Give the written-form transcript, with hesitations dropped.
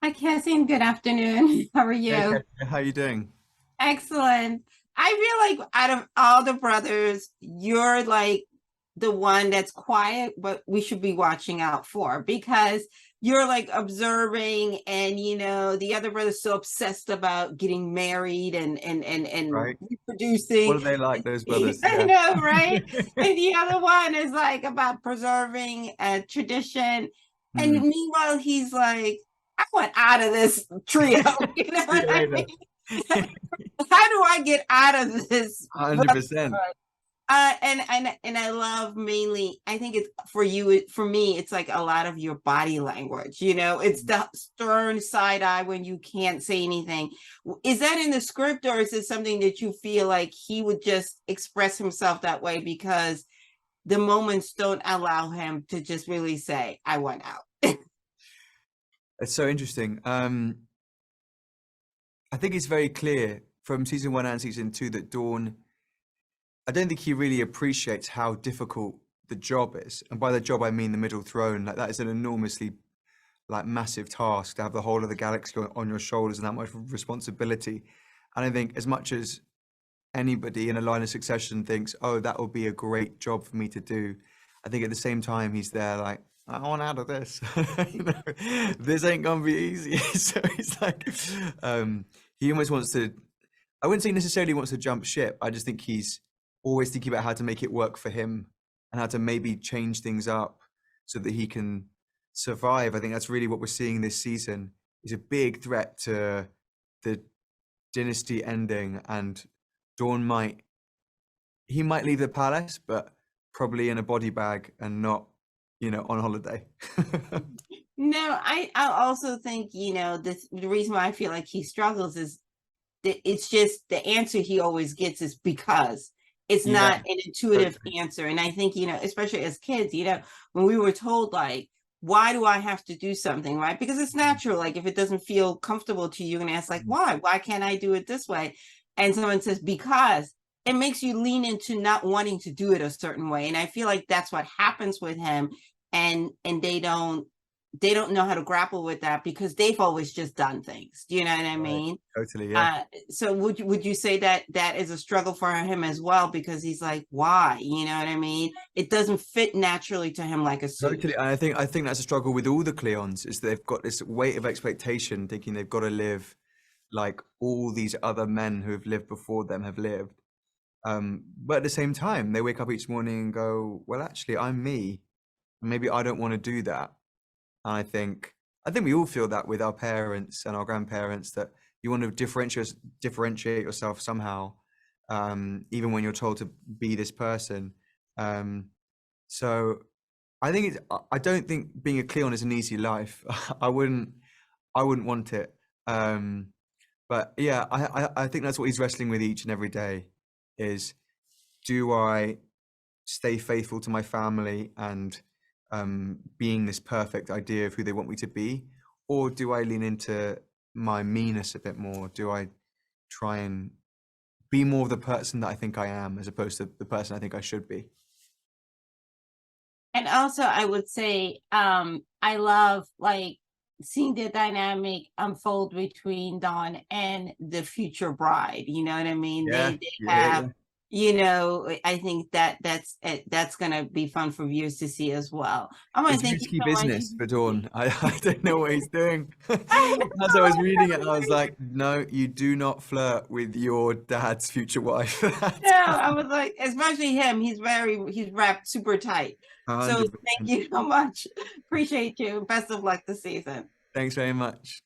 Hi, Cassian. Good afternoon. How are Hey, you? Kat, how you doing? Excellent. I feel like out of all the brothers, you're like the one that's quiet, but we should be watching out for because you're like observing and the other brother's so obsessed about getting married and Right? What reproducing. are they like, those brothers? I Yeah. know, right? And the other one is like about preserving a tradition. And Hmm. meanwhile, he's like, I want out of this trio. You know See what you I later. mean? How do I get out of this? 100%. And I love mainly. I think it's for you. For me, it's like a lot of your body language. It's the stern side eye when you can't say anything. Is that in the script, or is it something that you feel like he would just express himself that way because the moments don't allow him to just really say, "I want out." It's so interesting. I think it's very clear from season one and season two that Dawn, I don't think he really appreciates how difficult the job is. And by the job, I mean the middle throne. Like that is an enormously massive task to have the whole of the galaxy on your shoulders and that much responsibility. And I think as much as anybody in a line of succession thinks, oh, that would be a great job for me to do. I think at the same time, he's there like, I want out of this. This ain't gonna be easy. So he's like, he almost wants to, I wouldn't say necessarily wants to jump ship. I just think he's always thinking about how to make it work for him and how to maybe change things up so that he can survive. I think that's really what we're seeing this season. He's a big threat to the dynasty ending, and Dawn he might leave the palace, but probably in a body bag and not, on holiday. No, I also think the reason why I feel like he struggles is that it's just the answer he always gets is because it's Yeah, not an intuitive totally. answer. And I think especially as kids, when we were told like, why do I have to do something, right? Because it's natural. Like if it doesn't feel comfortable to you, you're gonna ask like, why? Why can't I do it this way? And someone says because it makes you lean into not wanting to do it a certain way. And I feel like that's what happens with him. And they don't know how to grapple with that because they've always just done things. Do you know what I Right. mean? Totally, yeah. So would you say that that is a struggle for him as well because he's like, why? You know what I mean? It doesn't fit naturally to him like a suit. Totally. And I think that's a struggle with all the Cleons, is they've got this weight of expectation, thinking they've got to live like all these other men who have lived before them have lived. But at the same time, they wake up each morning and go, well, actually, I'm me. Maybe I don't want to do that. And I think we all feel that with our parents and our grandparents, that you want to differentiate yourself somehow, even when you're told to be this person. Um, so I don't think being a Cleon is an easy life. I wouldn't I wouldn't want it. Um, but yeah, I think that's what he's wrestling with each and every day is, do I stay faithful to my family and being this perfect idea of who they want me to be? Or do I lean into my meanness a bit more? Do I try and be more of the person that I think I am as opposed to the person I think I should be? And also I would say I love like seeing the dynamic unfold between Dawn and the future bride. You know what I mean? Yeah, They yeah, have, yeah. I think that's gonna be fun for viewers to see as well. I want to It's thank you risky so much. business for Dawn. I don't know what he's doing. I As I was reading it, I was know. like, no, you do not flirt with your dad's future wife. No, That's I was like, especially him. He's wrapped super tight. So thank 100%. you so much. Appreciate you. Best of luck this season. Thanks very much.